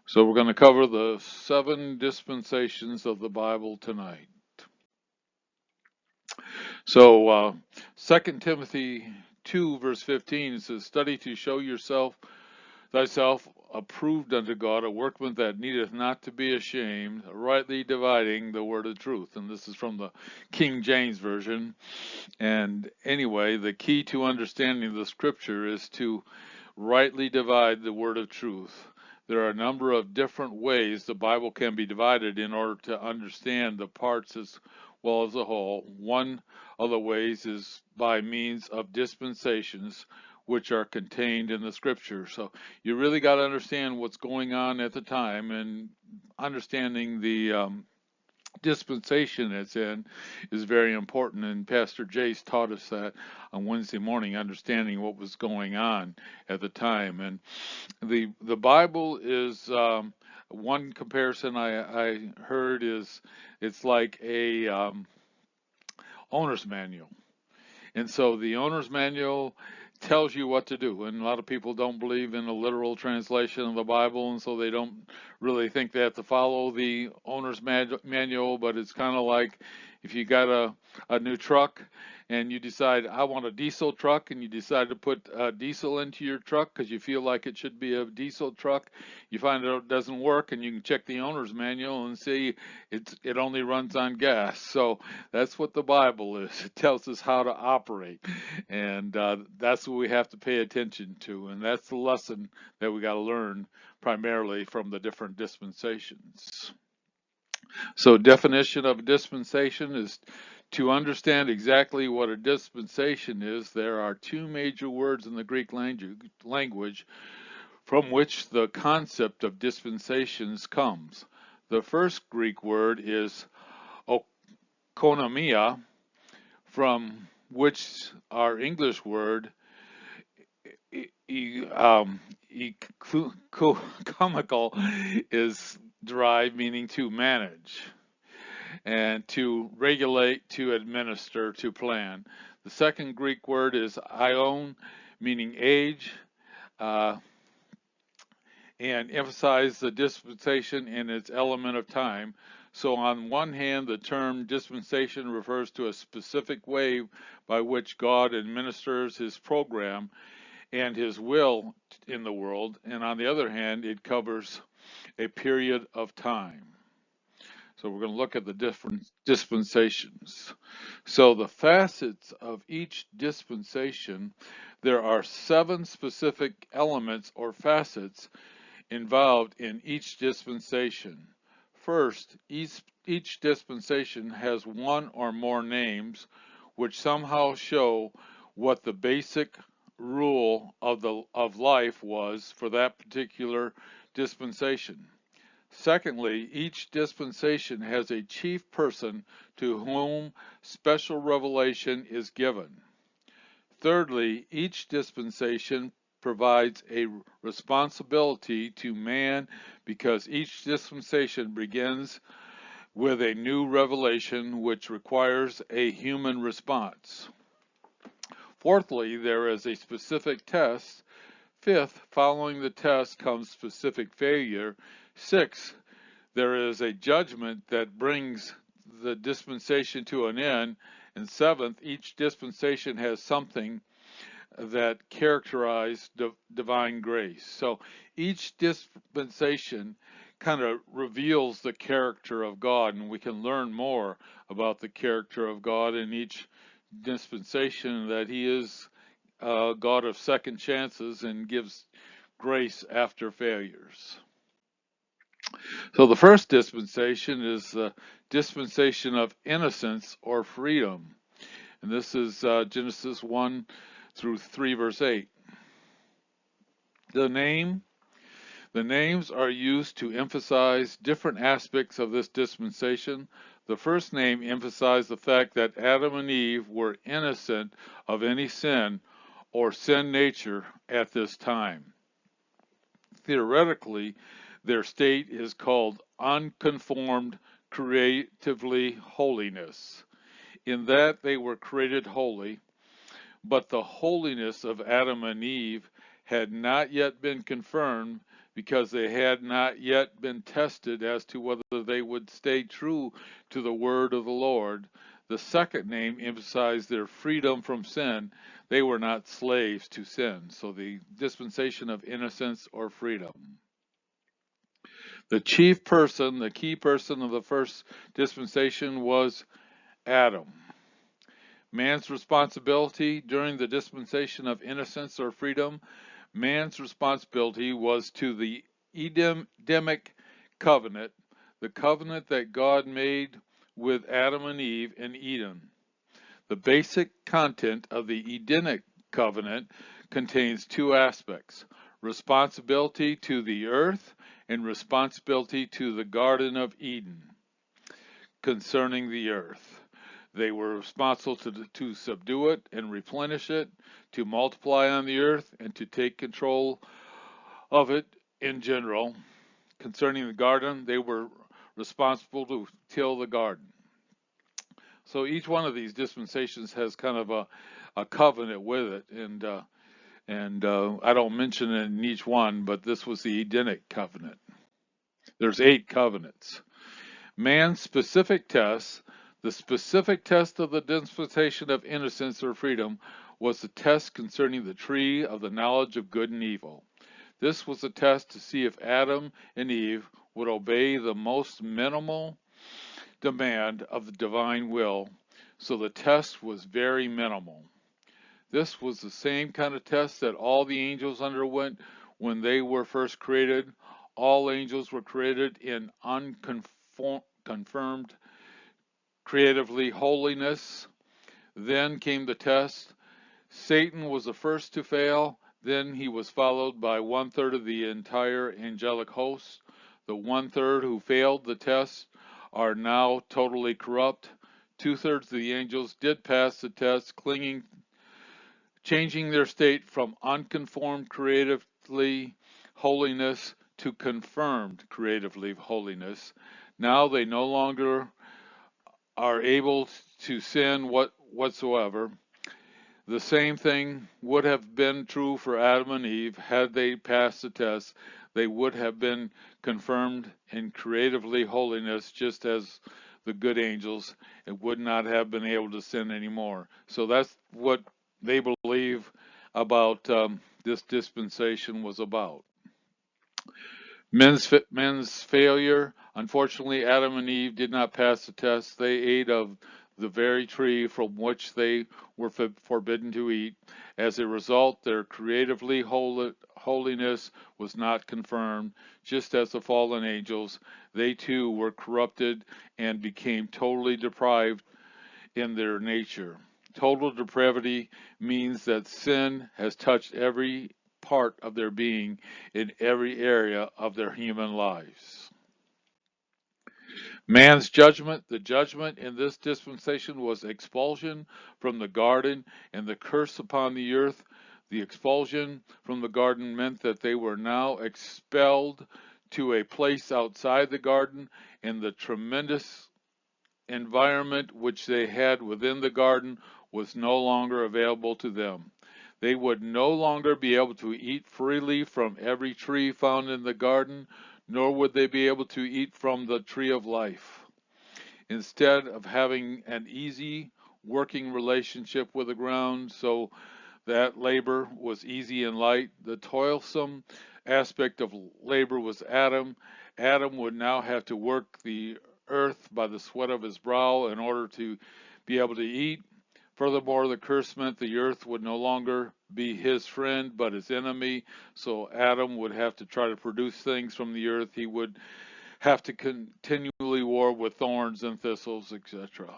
So we're going to cover the 7 dispensations of the Bible tonight. So 2 Timothy 2 verse 15 says, "Study to show yourself thyself approved unto God, a workman that needeth not to be ashamed, rightly dividing the word of truth." And this is from the King James Version. And anyway, the key to understanding the scripture is to rightly divide the word of truth. There are a number of different ways the Bible can be divided in order to understand the parts as well as the whole. One of the ways is by means of dispensations, which are contained in the scripture. So you really got to understand what's going on at the time, and understanding the dispensation it's in is very important, and Pastor Jace taught us that on Wednesday morning, understanding what was going on at the time. And the Bible is one comparison I heard is it's like a owner's manual. And so the owner's manual tells you what to do. And a lot of people don't believe in a literal translation of the Bible, and so they don't really think they have to follow the owner's manual. But it's kind of like if you got a new truck and you decide, I want a diesel truck, and you decide to put diesel into your truck because you feel like it should be a diesel truck. You find out it doesn't work, and you can check the owner's manual and see it only runs on gas. So that's what the Bible is. It tells us how to operate, and that's what we have to pay attention to. And that's the lesson that we got to learn primarily from the different dispensations. So, definition of a dispensation is to understand exactly what a dispensation is. There are 2 major words in the Greek language from which the concept of dispensations comes. The first Greek word is oikonomia, from which our English word comical is derived, meaning to manage and to regulate, to administer, to plan. The second Greek word is ion, meaning age, uh, and emphasize the dispensation in its element of time. So, on one hand, the term dispensation refers to a specific way by which God administers his program and his will in the world, and on the other hand, it covers a period of time. So, we're going to look at the different dispensations. So, the facets of each dispensation, there are 7 specific elements or facets involved in each dispensation. First, each dispensation has one or more names which somehow show what the basic rule of life was for that particular dispensation. Secondly, each dispensation has a chief person to whom special revelation is given. Thirdly, each dispensation provides a responsibility to man because each dispensation begins with a new revelation which requires a human response. Fourthly, there is a specific test. Fifth, following the test comes specific failure. Sixth, there is a judgment that brings the dispensation to an end. And seventh, each dispensation has something that characterize divine grace. So each dispensation kind of reveals the character of God, and we can learn more about the character of God in each dispensation, that he is a God of second chances and gives grace after failures. So the first dispensation is the dispensation of innocence or freedom. And this is Genesis 1 through 3, verse 8. The names are used to emphasize different aspects of this dispensation. The first name emphasized the fact that Adam and Eve were innocent of any sin or sin nature at this time. Theoretically, their state is called unconformed creatively holiness, in that they were created holy, but the holiness of Adam and Eve had not yet been confirmed because they had not yet been tested as to whether they would stay true to the word of the Lord. The second name emphasized their freedom from sin. They were not slaves to sin. So the dispensation of innocence or freedom. The chief person, the key person of the first dispensation was Adam. Man's responsibility during the dispensation of innocence or freedom, man's responsibility was to the Edenic covenant, the covenant that God made with Adam and Eve in Eden. The basic content of the Edenic covenant contains two aspects: responsibility to the earth and responsibility to the Garden of Eden concerning the earth. They were responsible to subdue it and replenish it, to multiply on the earth, and to take control of it in general. Concerning the garden, they were responsible to till the garden. So each one of these dispensations has kind of a covenant with it, and I don't mention it in each one, but this was the Edenic covenant. There's 8 covenants. Man's specific test, the specific test of the dispensation of innocence or freedom, was the test concerning the tree of the knowledge of good and evil. This was a test to see if Adam and Eve would obey the most minimal demand of the divine will, so the test was very minimal. This was the same kind of test that all the angels underwent when they were first created. All angels were created in unconfirmed creatively holiness. Then came the test. Satan was the first to fail. Then he was followed by 1/3 of the entire angelic host. The 1/3 who failed the test are now totally corrupt. 2/3 of the angels did pass the test, changing their state from unconformed creatively holiness to confirmed creatively holiness. Now they no longer are able to sin whatsoever. The same thing would have been true for Adam and Eve. Had they passed the test, they would have been confirmed in creatively holiness, just as the good angels, and would not have been able to sin anymore. So that's what they believe about this dispensation was about. Men's failure. Unfortunately, Adam and Eve did not pass the test. They ate of the very tree from which they were forbidden to eat. As a result, their creatively holiness was not confirmed. Just as the fallen angels, they too were corrupted and became totally deprived in their nature. Total depravity means that sin has touched every part of their being in every area of their human lives. Man's judgment, the judgment in this dispensation was expulsion from the garden and the curse upon the earth. The expulsion from the garden meant that they were now expelled to a place outside the garden, and the tremendous environment which they had within the garden was no longer available to them. They would no longer be able to eat freely from every tree found in the garden, nor would they be able to eat from the tree of life. Instead of having an easy working relationship with the ground, so that labor was easy and light, the toilsome aspect of labor was Adam. Adam would now have to work the earth by the sweat of his brow in order to be able to eat. Furthermore, the curse meant the earth would no longer be his friend but his enemy, so Adam would have to try to produce things from the earth. He would have to continually war with thorns and thistles, etc.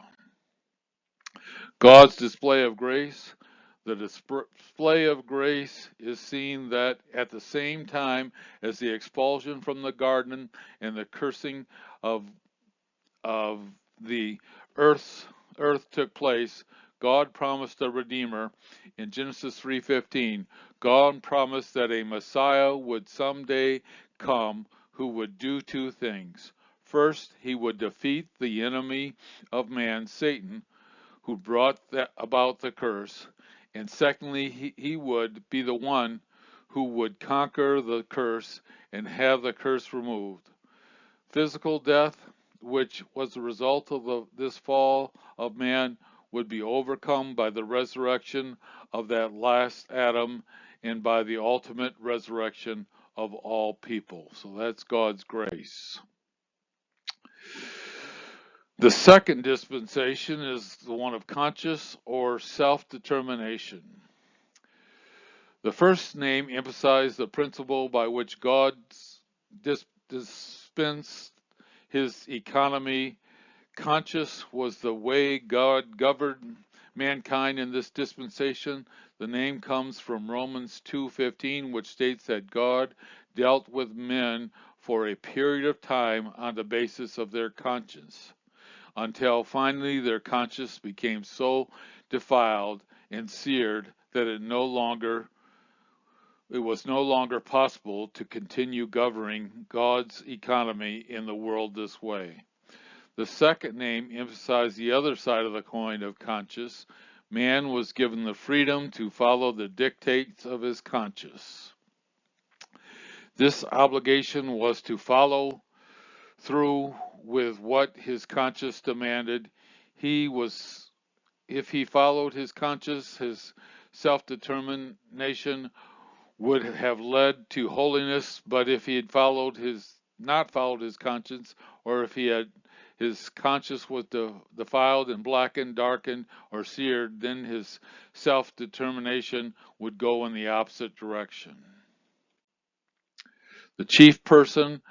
God's display of grace. The display of grace is seen that at the same time as the expulsion from the garden and the cursing of of the earth took place, God promised a redeemer in Genesis 3:15. God promised that a Messiah would someday come who would do two things. First, he would defeat the enemy of man, Satan, who brought about the curse, and secondly, he would be the one who would conquer the curse and have the curse removed. Physical death, which was the result of this fall of man, would be overcome by the resurrection of that last Adam and by the ultimate resurrection of all people. So that's God's grace. The second dispensation is the one of conscious or self-determination. The first name emphasized the principle by which God dispensed his economy. Conscious was the way God governed mankind in this dispensation. The name comes from Romans 2:15, which states that God dealt with men for a period of time on the basis of their conscience, until finally their conscience became so defiled and seared that it was no longer possible to continue governing God's economy in the world this way. The second name emphasized the other side of the coin of conscience. Man was given the freedom to follow the dictates of his conscience. This obligation was to follow through with what his conscience demanded. If he followed his conscience, his self-determination would have led to holiness, but if he had not followed his conscience, or if his conscience was defiled and blackened, darkened, or seared, then his self-determination would go in the opposite direction. The chief person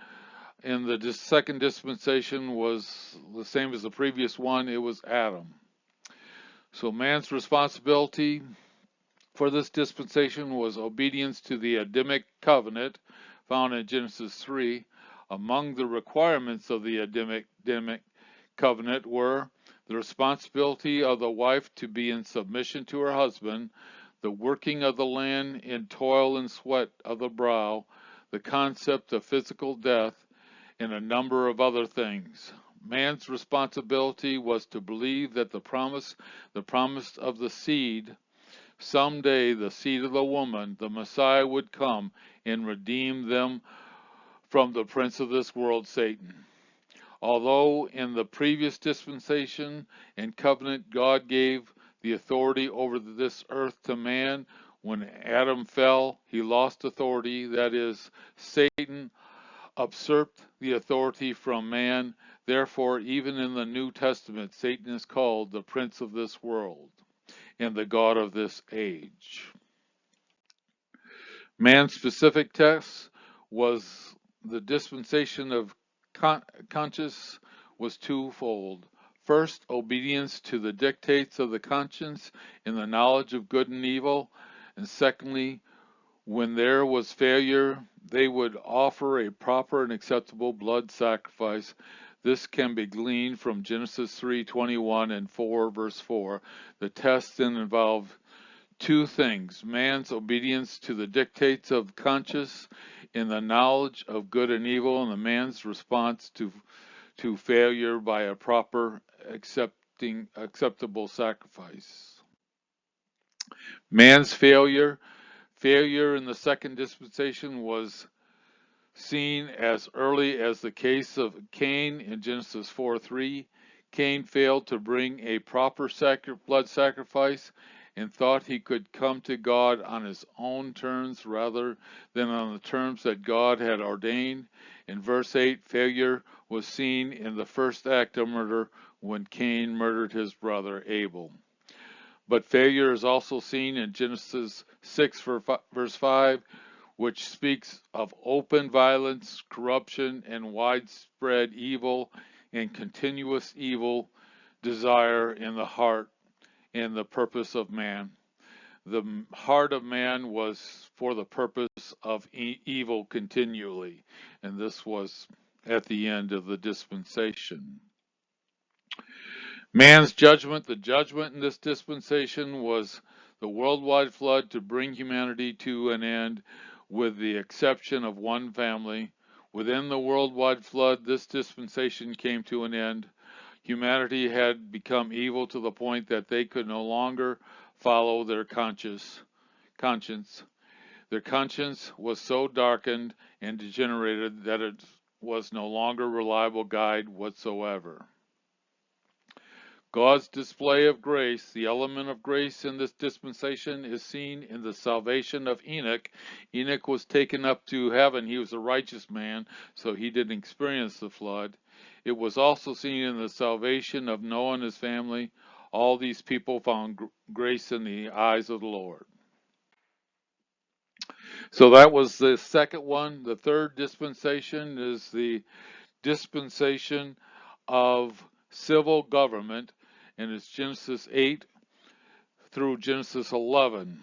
in the second dispensation was the same as the previous one. It was Adam. So man's responsibility for this dispensation was obedience to the Adamic covenant found in Genesis 3. Among the requirements of the Adamic covenant were the responsibility of the wife to be in submission to her husband, the working of the land in toil and sweat of the brow, the concept of physical death, and a number of other things. Man's responsibility was to believe that the promise of the seed, someday the seed of the woman, the Messiah, would come and redeem them from the prince of this world, Satan. Although in the previous dispensation and covenant God gave the authority over this earth to man, when Adam fell, he lost authority. That is, Satan usurped the authority from man. Therefore, even in the New Testament, Satan is called the prince of this world and the god of this age. Man's specific test was the dispensation of conscience was twofold. First, obedience to the dictates of the conscience in the knowledge of good and evil, and secondly, when there was failure, they would offer a proper and acceptable blood sacrifice. This can be gleaned from Genesis 3:21 and 4 verse 4. The test then involved two things: man's obedience to the dictates of conscience in the knowledge of good and evil, and the man's response to failure by a proper acceptable sacrifice. Man's failure in the second dispensation was seen as early as the case of Cain in Genesis 4:3. Cain failed to bring a proper blood sacrifice and thought he could come to God on his own terms rather than on the terms that God had ordained. In verse 8, failure was seen in the first act of murder when Cain murdered his brother Abel. But failure is also seen in Genesis 6 verse 5, which speaks of open violence, corruption, and widespread evil and continuous evil desire in the heart and the purpose of man. The heart of man was for the purpose of evil continually, and this was at the end of the dispensation. Man's judgment, the judgment in this dispensation was the worldwide flood to bring humanity to an end, with the exception of one family. Within the worldwide flood, this dispensation came to an end. Humanity had become evil to the point that they could no longer follow their conscience. Their conscience was so darkened and degenerated that it was no longer a reliable guide whatsoever. God's display of grace, the element of grace in this dispensation, is seen in the salvation of Enoch. Enoch was taken up to heaven. He was a righteous man, so he didn't experience the flood. It was also seen in the salvation of Noah and his family. All these people found grace in the eyes of the Lord. So that was the second one. The third dispensation is the dispensation of civil government, and it's Genesis 8 through Genesis 11.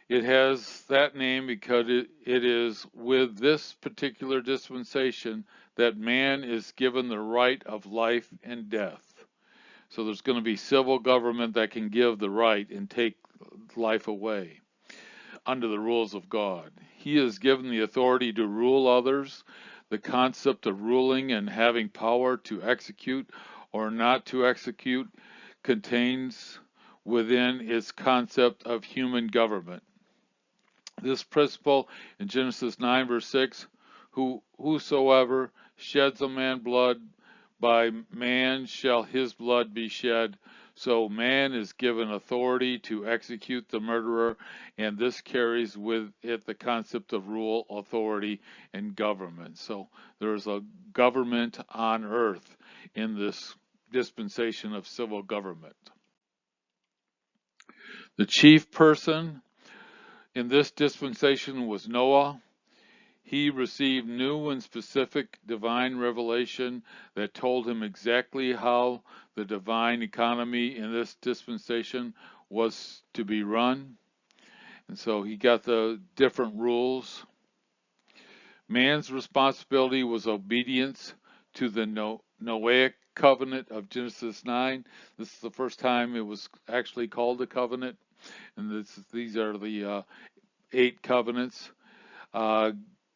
It has that name because it is with this particular dispensation that man is given the right of life and death. So there's going to be civil government that can give the right and take life away under the rules of God. He is given the authority to rule others. The concept of ruling and having power to execute or not to execute contains within its concept of human government. This principle in Genesis 9 verse 6, whosoever sheds a man blood, by man shall his blood be shed. So man is given authority to execute the murderer, and this carries with it the concept of rule, authority, and government. So there's a government on earth in this dispensation of civil government. The chief person in this dispensation was Noah. He received new and specific divine revelation that told him exactly how the divine economy in this dispensation was to be run. And so he got the different rules. Man's responsibility was obedience to the Noahic covenant of Genesis 9. This is the first time it was actually called a covenant. And these are the 8 covenants.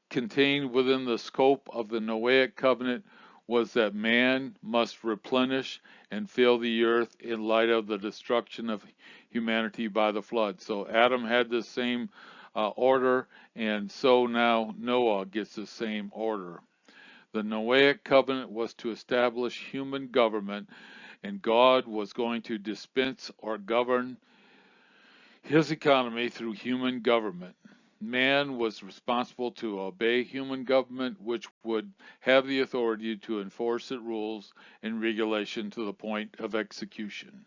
Contained within the scope of the Noahic covenant was that man must replenish and fill the earth in light of the destruction of humanity by the flood. So Adam had the same order, and so now Noah gets the same order. The Noahic covenant was to establish human government, and God was going to dispense or govern his economy through human government. Man was responsible to obey human government, which would have the authority to enforce its rules and regulation to the point of execution.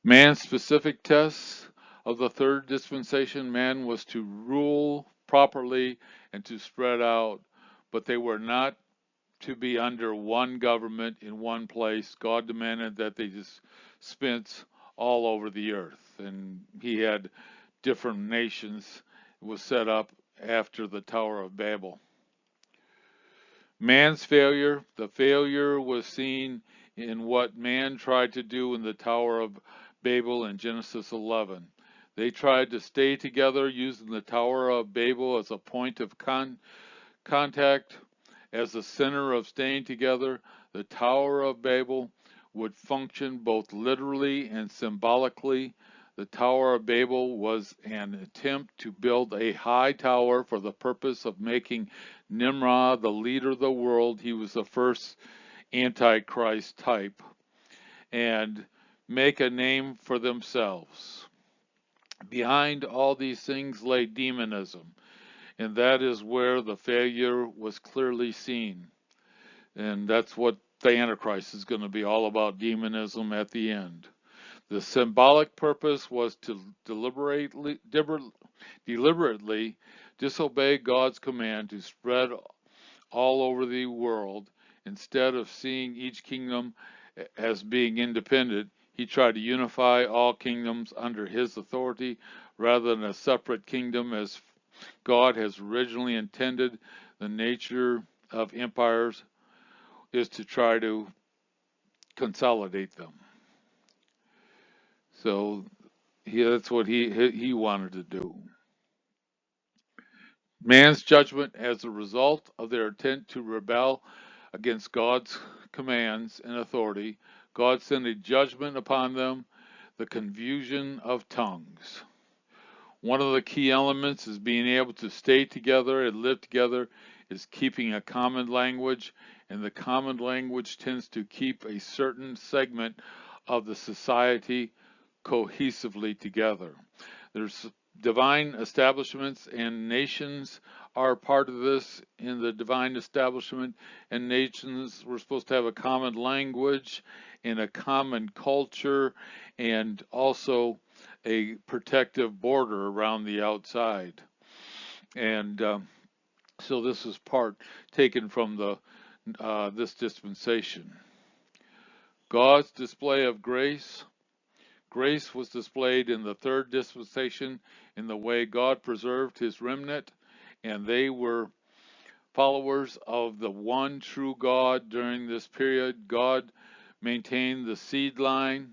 Man's specific tests of the third dispensation, man was to rule properly and to spread out, but they were not to be under one government in one place. God demanded that they dispense all over the earth, and he had different nations. It was set up after the Tower of Babel. Man's failure, the failure was seen in what man tried to do in the Tower of Babel in Genesis 11. They tried to stay together using the Tower of Babel as a point of contact, as the center of staying together. The Tower of Babel would function both literally and symbolically. The Tower of Babel was an attempt to build a high tower for the purpose of making Nimrod the leader of the world. He was the first Antichrist type, and make a name for themselves. Behind all these things lay demonism, and that is where the failure was clearly seen. And that's what the Antichrist is going to be all about, demonism at the end. The symbolic purpose was to deliberately disobey God's command to spread all over the world. Instead of seeing each kingdom as being independent, he tried to unify all kingdoms under his authority rather than a separate kingdom as God has originally intended. The nature of empires is to try to consolidate them. So that's what he wanted to do. Man's judgment as a result of their intent to rebel against God's commands and authority. God sent a judgment upon them. the confusion of tongues. One of the key elements is being able to stay together and live together, is keeping a common language, and the common language tends to keep a certain segment of the society cohesively together. There's divine establishments, and nations are part of this. In the divine establishment and nations, we're supposed to have a common language and a common culture, and also a protective border around the outside. And so this is part taken from the this dispensation. God's display of grace. Grace was displayed in the third dispensation in the way God preserved his remnant, and they were followers of the one true God during this period. God maintained the seed line.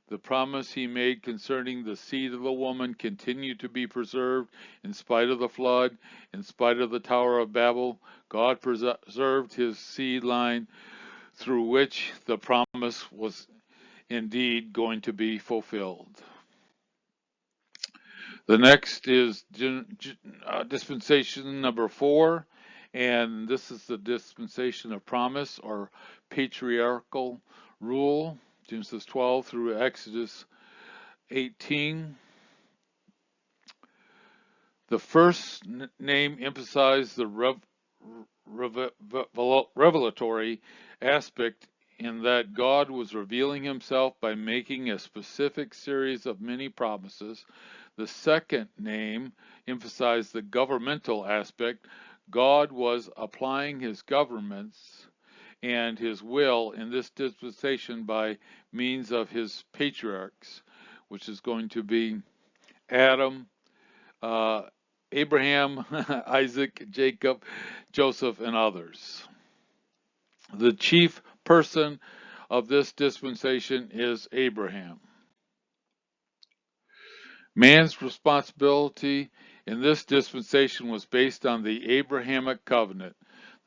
The promise he made concerning the seed of the woman continued to be preserved in spite of the flood, in spite of the Tower of Babel. God preserved his seed line through which the promise was indeed going to be fulfilled. The next is dispensation number 4, and this is the dispensation of promise or patriarchal rule, Genesis 12 through Exodus 18. The first name emphasized the revelatory aspect in that God was revealing himself by making a specific series of many promises. The second name emphasized the governmental aspect. God was applying his governments and his will in this dispensation by means of his patriarchs, which is going to be Adam, Abraham, Isaac, Jacob, Joseph, and others. The chief person of this dispensation is Abraham. Man's responsibility in this dispensation was based on the Abrahamic covenant,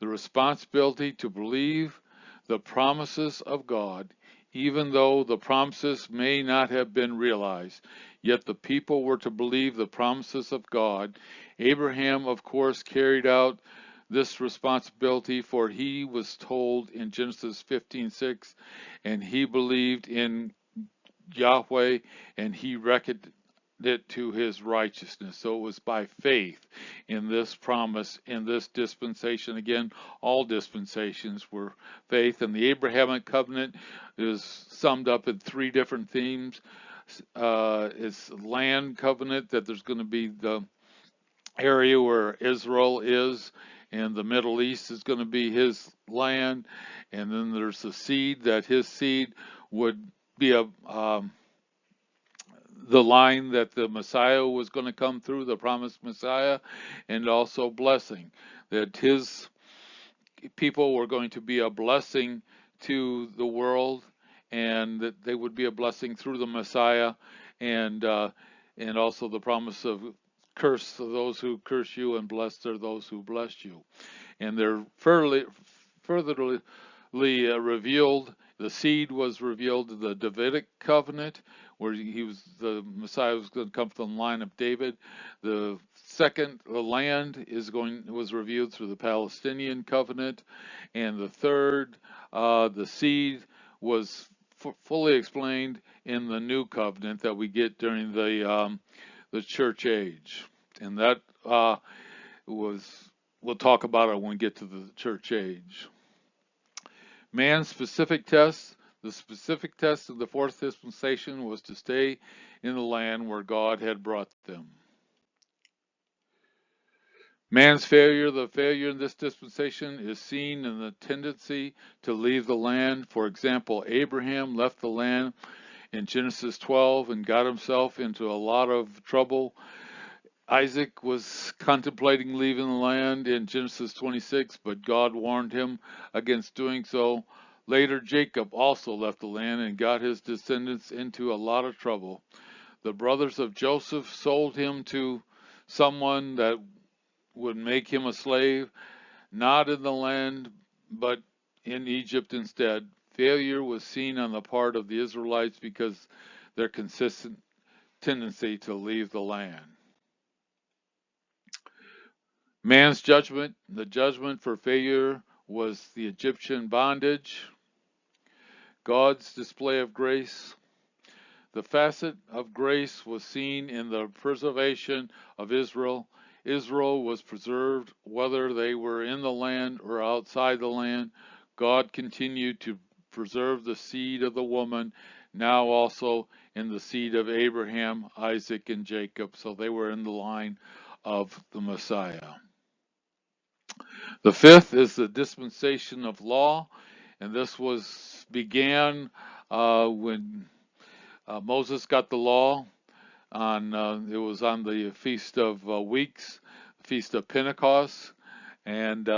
the responsibility to believe the promises of God, even though the promises may not have been realized. Yet the people were to believe the promises of God. Abraham, of course, carried out this responsibility, for he was told in Genesis 15:6, and he believed in Yahweh, and he reckoned it to his righteousness. So it was by faith in this promise, in this dispensation. Again, all dispensations were faith, and the Abrahamic covenant is summed up in 3 different themes. It's land covenant, that there's going to be the area where Israel is, and the Middle East is going to be his land, and then there's the seed, that his seed would be the line that the Messiah was going to come through, the promised Messiah, and also blessing, that his people were going to be a blessing to the world, and that they would be a blessing through the Messiah, and also the promise of curse to those who curse you, and blessed are those who bless you. And they're furtherly revealed. The seed was revealed in the Davidic covenant, where the Messiah was going to come from the line of David. The land was revealed through the Palestinian covenant, and the third, the seed, was fully explained in the new covenant that we get during the church age, and that we'll talk about it when we get to the church age. Man's specific test. The specific test of the 4th dispensation was to stay in the land where God had brought them. Man's failure, the failure in this dispensation, is seen in the tendency to leave the land. For example, Abraham left the land in Genesis 12 and got himself into a lot of trouble. Isaac was contemplating leaving the land in Genesis 26, but God warned him against doing so. Later, Jacob also left the land and got his descendants into a lot of trouble. The brothers of Joseph sold him to someone that would make him a slave, not in the land, but in Egypt instead. Failure was seen on the part of the Israelites because their consistent tendency to leave the land. Man's judgment, the judgment for failure was the Egyptian bondage. God's display of grace, the facet of grace was seen in the preservation of Israel. Israel was preserved whether they were in the land or outside the land. God continued to preserve the seed of the woman, now also in the seed of Abraham, Isaac, and Jacob. So they were in the line of the Messiah. The fifth is the dispensation of law, and this was began when Moses got the law on it was on the Feast of Weeks, Feast of Pentecost, and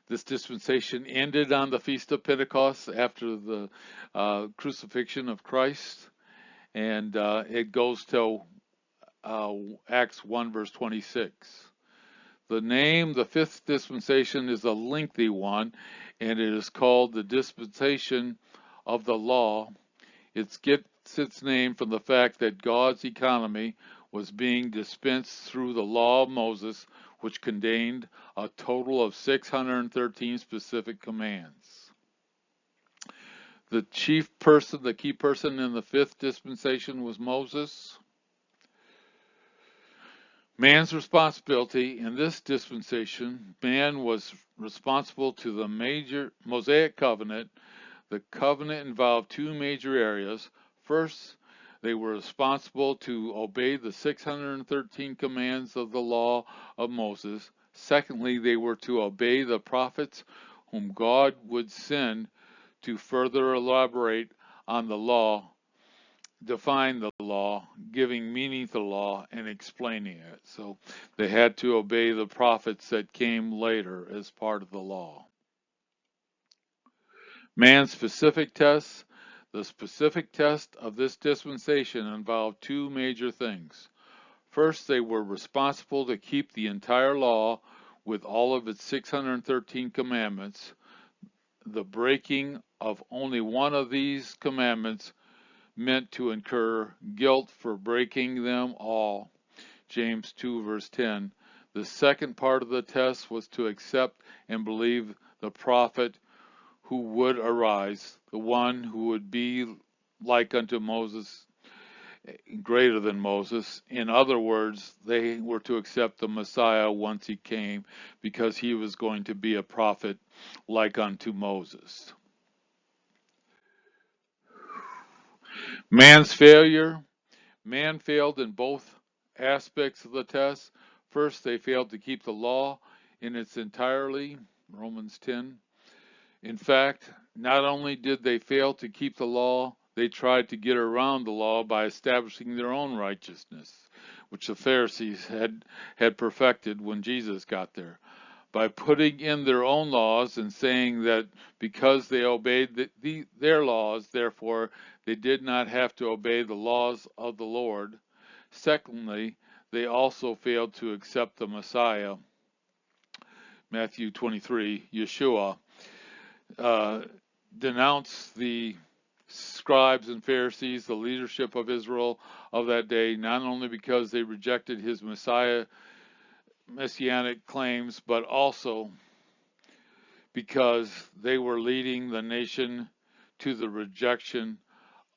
this dispensation ended on the Feast of Pentecost after the crucifixion of Christ, and it goes till Acts 1 verse 26. The name, the fifth dispensation, is a lengthy one, and it is called the dispensation of the law. It gets its name from the fact that God's economy was being dispensed through the law of Moses, which contained a total of 613 specific commands. The key person in the fifth dispensation was Moses. Man's responsibility in this dispensation, man was responsible to the major Mosaic covenant. The covenant involved two major areas. First, they were responsible to obey the 613 commands of the law of Moses. Secondly, they were to obey the prophets whom God would send to further elaborate on the law, define the law, giving meaning to the law, and explaining it. So they had to obey the prophets that came later as part of the law. Man's specific tests. The specific test of this dispensation involved two major things. First, they were responsible to keep the entire law with all of its 613 commandments. The breaking of only one of these commandments meant to incur guilt for breaking them all. James 2 verse 10. The second part of the test was to accept and believe the prophet who would arise, the one who would be like unto Moses, greater than Moses. In other words, they were to accept the Messiah once he came, because he was going to be a prophet like unto Moses. Man's failure. Man failed in both aspects of the test. First, they failed to keep the law in its entirety, Romans 10. In fact, not only did they fail to keep the law, they tried to get around the law by establishing their own righteousness, which the Pharisees had perfected when Jesus got there. By putting in their own laws and saying that because they obeyed their laws, therefore they did not have to obey the laws of the Lord. Secondly, they also failed to accept the Messiah, Matthew 23, Yeshua, denounced the scribes and Pharisees, the leadership of Israel of that day, not only because they rejected his messianic claims, but also because they were leading the nation to the rejection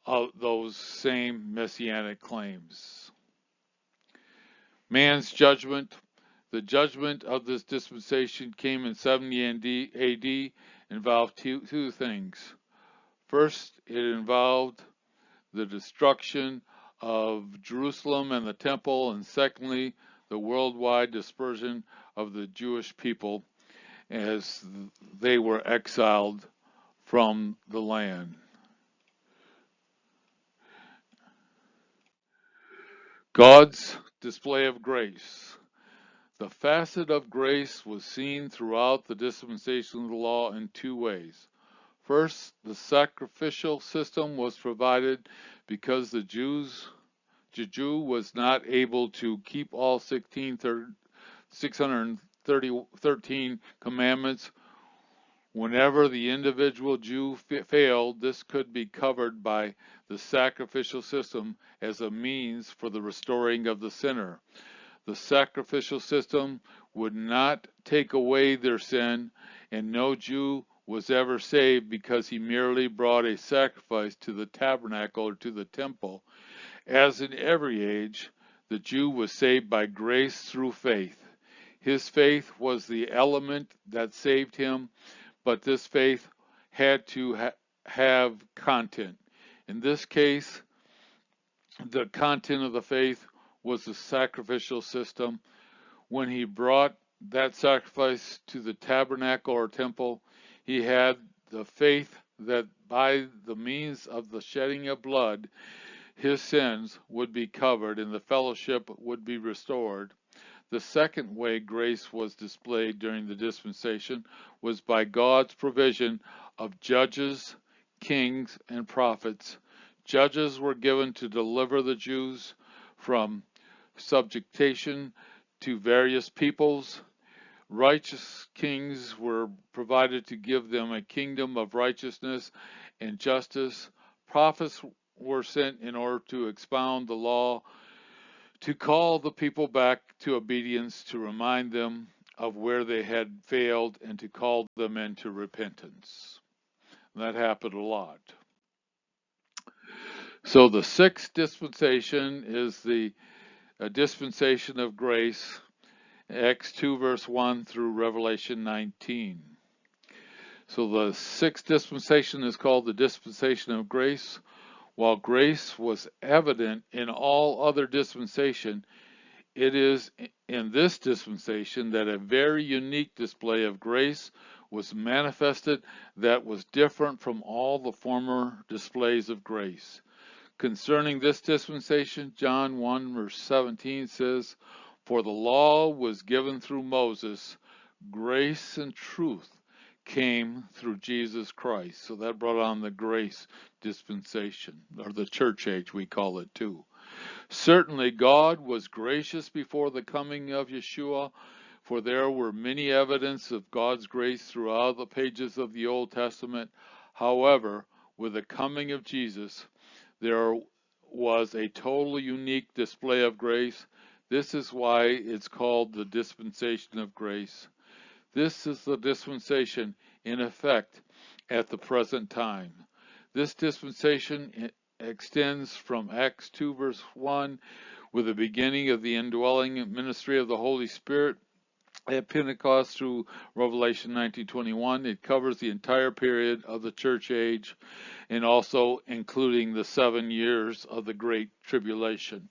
of those same messianic claims. Man's judgment. The judgment of this dispensation came in 70 AD, involved two things. First, it involved the destruction of Jerusalem and the temple, and secondly, the worldwide dispersion of the Jewish people as they were exiled from the land. God's display of grace. The facet of grace was seen throughout the dispensation of the law in two ways. First, the sacrificial system was provided because the Jew was not able to keep all 613 commandments Whenever the individual Jew failed, this could be covered by the sacrificial system as a means for the restoring of the sinner. The sacrificial system would not take away their sin, and no Jew was ever saved because he merely brought a sacrifice to the tabernacle or to the temple. As in every age, the Jew was saved by grace through faith. His faith was the element that saved him, but this faith had to have content. In this case, the content of the faith was the sacrificial system. When he brought that sacrifice to the tabernacle or temple, he had the faith that by the means of the shedding of blood, his sins would be covered and the fellowship would be restored. The second way grace was displayed during the dispensation was by God's provision of judges, kings, and prophets. Judges were given to deliver the Jews from subjugation to various peoples. Righteous kings were provided to give them a kingdom of righteousness and justice. Prophets were sent in order to expound the law, to call the people back to obedience, to remind them of where they had failed, and to call them into repentance. That happened a lot. So the sixth dispensation is the dispensation of grace, Acts 2 verse 1 through Revelation 19. So the sixth dispensation is called the dispensation of grace. While grace was evident in all other dispensation, it is in this dispensation that a very unique display of grace was manifested that was different from all the former displays of grace. Concerning this dispensation, John 1 verse 17 says, "For the law was given through Moses, grace and truth came through Jesus Christ." So that brought on the grace dispensation, or the church age we call it too. Certainly God was gracious before the coming of Yeshua, for there were many evidence of God's grace throughout the pages of the Old Testament. However, with the coming of Jesus, there was a totally unique display of grace. This is why it's called the dispensation of grace. This is the dispensation in effect at the present time. This dispensation extends from Acts 2 verse 1 with the beginning of the indwelling ministry of the Holy Spirit at Pentecost through Revelation 19:21. It covers the entire period of the church age and also including the 7 years of the Great Tribulation.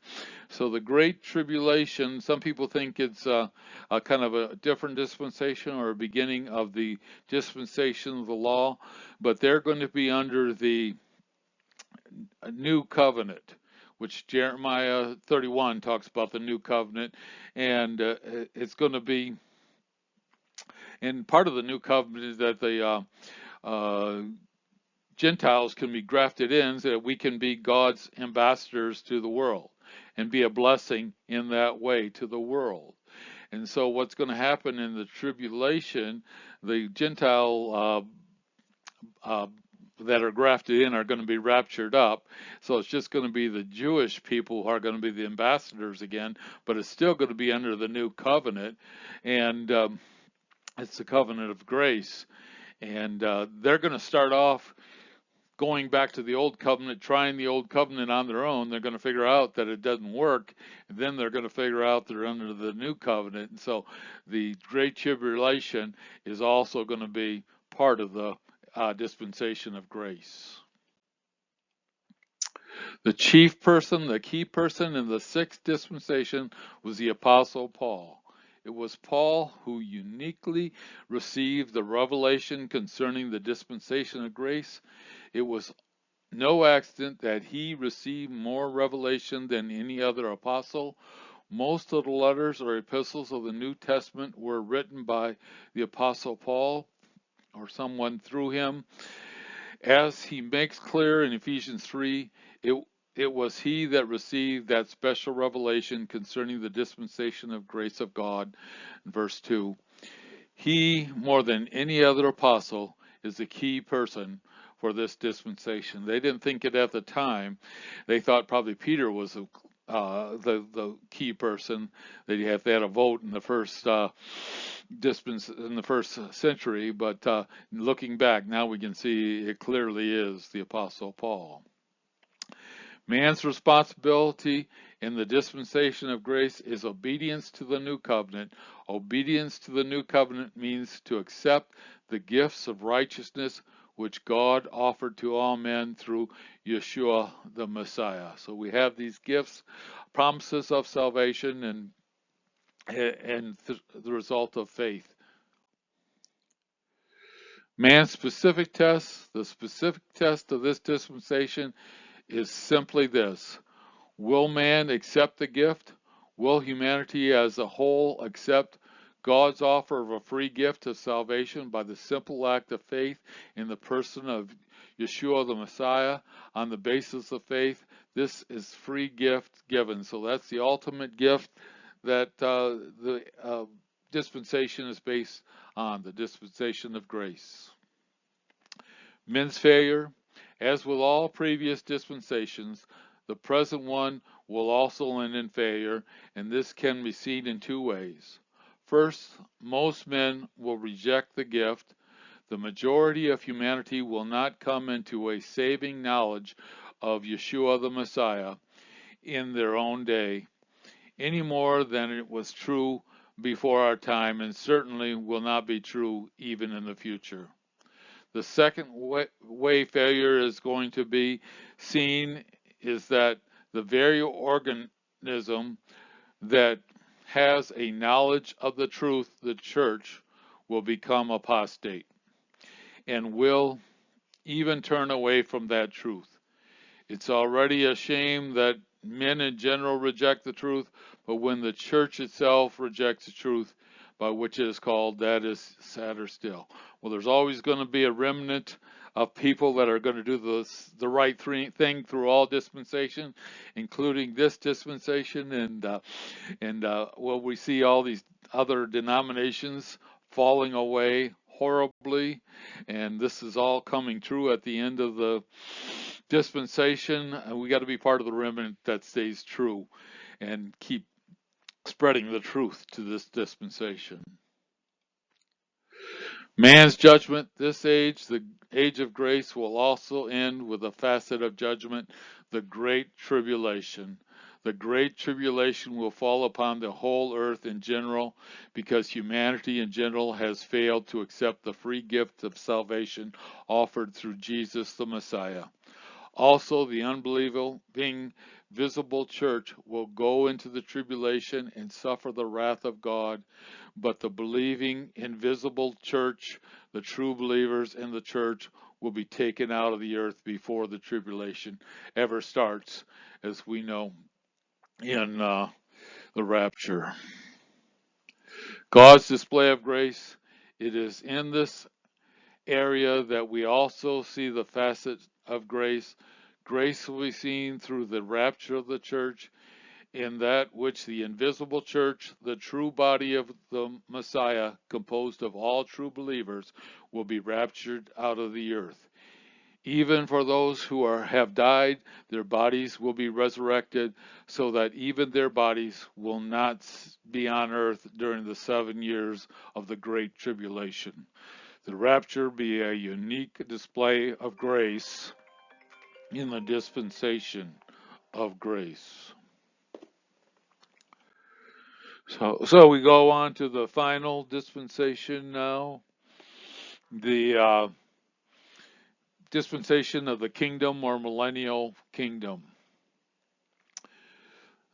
So the Great Tribulation, some people think it's a kind of a different dispensation or a beginning of the dispensation of the law, but they're going to be under the new covenant, which Jeremiah 31 talks about the new covenant, and it's going to be, and part of the new covenant is that the Gentiles can be grafted in so that we can be God's ambassadors to the world and be a blessing in that way to the world. And so what's going to happen in the tribulation, the Gentile that are grafted in are going to be raptured up. So it's just going to be the Jewish people who are going to be the ambassadors again, but it's still going to be under the new covenant, and it's the covenant of grace. And they're going to start off going back to the old covenant, trying the old covenant on their own. They're going to figure out that it doesn't work, and then they're going to figure out they're under the new covenant. And so the Great Tribulation is also going to be part of the dispensation of grace. The chief person, the key person in the sixth dispensation was the Apostle Paul. It was Paul who uniquely received the revelation concerning the dispensation of grace. It was no accident that he received more revelation than any other apostle. Most of the letters or epistles of the New Testament were written by the Apostle Paul or someone through him. As he makes clear in Ephesians 3, it was he that received that special revelation concerning the dispensation of grace of God. Verse 2, He, more than any other apostle, is the key person for this dispensation. They didn't think it at the time. They thought probably Peter was the key person. They had a vote in the first in the first century, but looking back, now we can see it clearly is the Apostle Paul. Man's responsibility in the dispensation of grace is obedience to the new covenant. Obedience to the new covenant means to accept the gifts of righteousness which God offered to all men through Yeshua the Messiah. So we have these gifts, promises of salvation, and the result of faith. Man's specific test, the specific test of this dispensation is simply this: will man accept the gift? Will humanity as a whole accept God's offer of a free gift of salvation by the simple act of faith in the person of Yeshua the Messiah? On the basis of faith, this is free gift given. So that's the ultimate gift that the dispensation is based on, the dispensation of grace. Men's failure. As with all previous dispensations, the present one will also end in failure, and this can be seen in two ways. First, most men will reject the gift. The majority of humanity will not come into a saving knowledge of Yeshua the Messiah in their own day, any more than it was true before our time, and certainly will not be true even in the future. The second way failure is going to be seen is that the very organism that has a knowledge of the truth, the church, will become apostate and will even turn away from that truth. It's already a shame that men in general reject the truth, but when the church itself rejects the truth, by which it is called, that is sadder still. Well, there's always going to be a remnant of people that are going to do the right thing through all dispensation, including this dispensation, and well, we see all these other denominations falling away horribly, and this is all coming true at the end of the dispensation. And we got to be part of the remnant that stays true and keep spreading the truth to this dispensation. Man's judgment, this age, the age of grace, will also end with a facet of judgment, the Great Tribulation. The Great Tribulation will fall upon the whole earth in general because humanity in general has failed to accept the free gift of salvation offered through Jesus the Messiah. Also, the unbelieving visible church will go into the tribulation and suffer the wrath of God, but the believing invisible church, the true believers in the church, will be taken out of the earth before the tribulation ever starts, as we know in the rapture. God's display of grace, it is in this area that we also see the facet of grace. Grace will be seen through the rapture of the church, in that which the invisible church, the true body of the Messiah, composed of all true believers, will be raptured out of the earth. Even for those who have died, their bodies will be resurrected, so that even their bodies will not be on earth during the 7 years of the Great Tribulation. The rapture be a unique display of grace in the dispensation of grace. So we go on to the final dispensation now, the dispensation of the kingdom or millennial kingdom.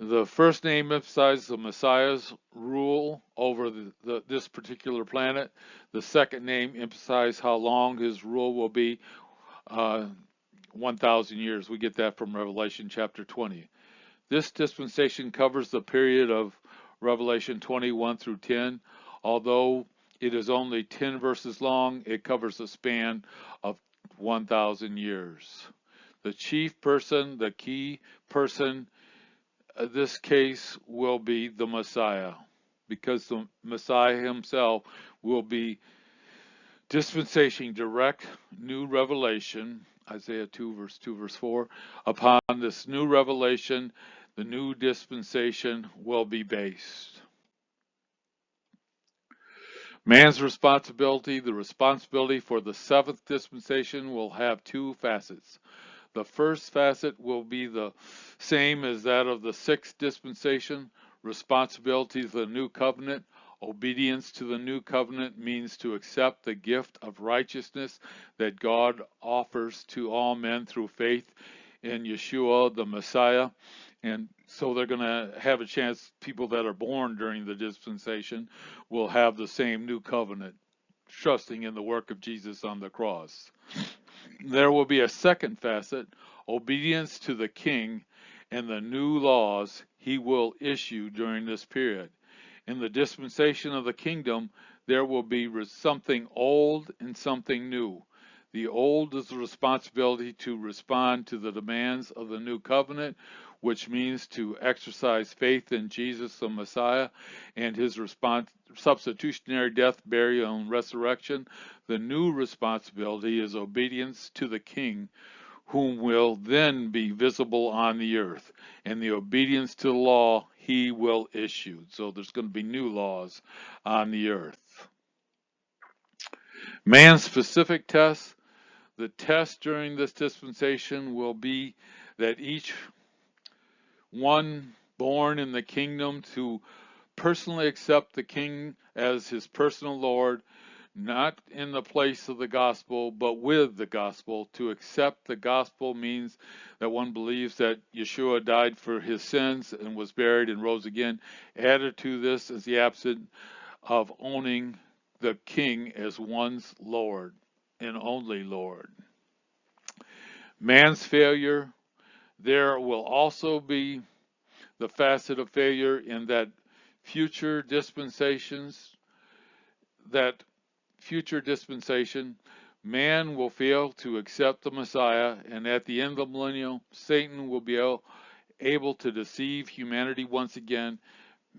The first name emphasizes the Messiah's rule over this particular planet. The second name emphasizes how long his rule will be, 1,000 years. We get that from Revelation chapter 20. This dispensation covers the period of Revelation 21 through 10. Although it is only 10 verses long, it covers a span of 1,000 years. The chief person, the key person, this case will be the Messiah. because the Messiah himself will be dispensation direct new revelation, Isaiah 2 verse 2 verse 4. Upon this new revelation, the new dispensation will be based. Man's responsibility, the responsibility for the seventh dispensation will have two facets. The first facet will be the same as that of the sixth dispensation, responsibility to the new covenant. Obedience to the new covenant means to accept the gift of righteousness that God offers to all men through faith in Yeshua, the Messiah. And so they're going to have a chance, people that are born during the dispensation will have the same new covenant, trusting in the work of Jesus on the cross. There will be a second facet, obedience to the king and the new laws he will issue during this period. In the dispensation of the kingdom, there will be something old and something new. The old is the responsibility to respond to the demands of the new covenant, which means to exercise faith in Jesus the Messiah and his substitutionary death, burial, and resurrection. The new responsibility is obedience to the King, whom will then be visible on the earth, and the obedience to the law he will issue. So there's going to be new laws on the earth. Man's specific test. The test during this dispensation will be that each one born in the kingdom to personally accept the King as his personal Lord, not in the place of the gospel, but with the gospel. To accept the gospel means that one believes that Yeshua died for his sins and was buried and rose again. Added to this is the absence of owning the King as one's Lord and only Lord. Man's failure, there will also be the facet of failure in that future dispensations, that future dispensation, man will fail to accept the Messiah, and at the end of the millennium, Satan will be able to deceive humanity once again.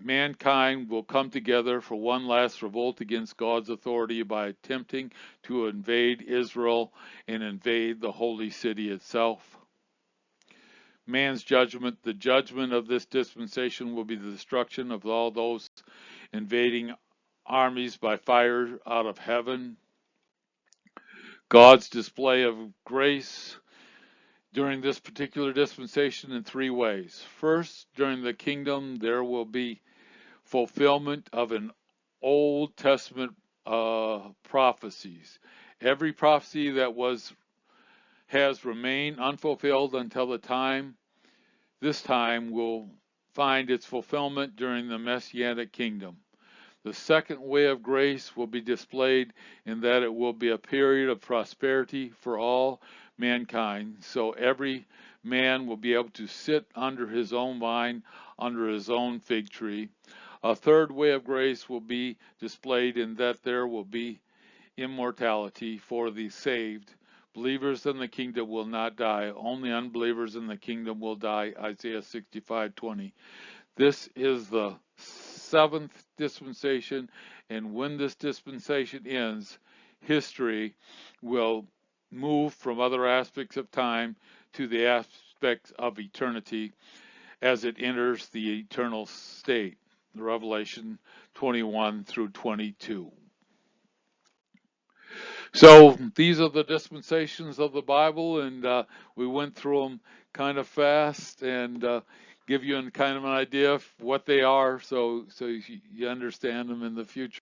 Mankind will come together for one last revolt against God's authority by attempting to invade Israel and invade the holy city itself. Man's judgment, the judgment of this dispensation will be the destruction of all those invading armies by fire out of heaven. God's display of grace during this particular dispensation in three ways. First, during the kingdom, there will be fulfillment of an Old Testament prophecies. Every prophecy that has remained unfulfilled until this time will find its fulfillment during the Messianic kingdom. The second way of grace will be displayed in that it will be a period of prosperity for all mankind. So every man will be able to sit under his own vine, under his own fig tree. A third way of grace will be displayed in that there will be immortality for the saved. Believers in the kingdom will not die. Only unbelievers in the kingdom will die. Isaiah 65:20. This is the seventh dispensation, and when this dispensation ends, history will move from other aspects of time to the aspects of eternity as it enters the eternal state. Revelation 21 through 22. So these are the dispensations of the Bible, and we went through them kind of fast and give you kind of an idea of what they are, so you understand them in the future.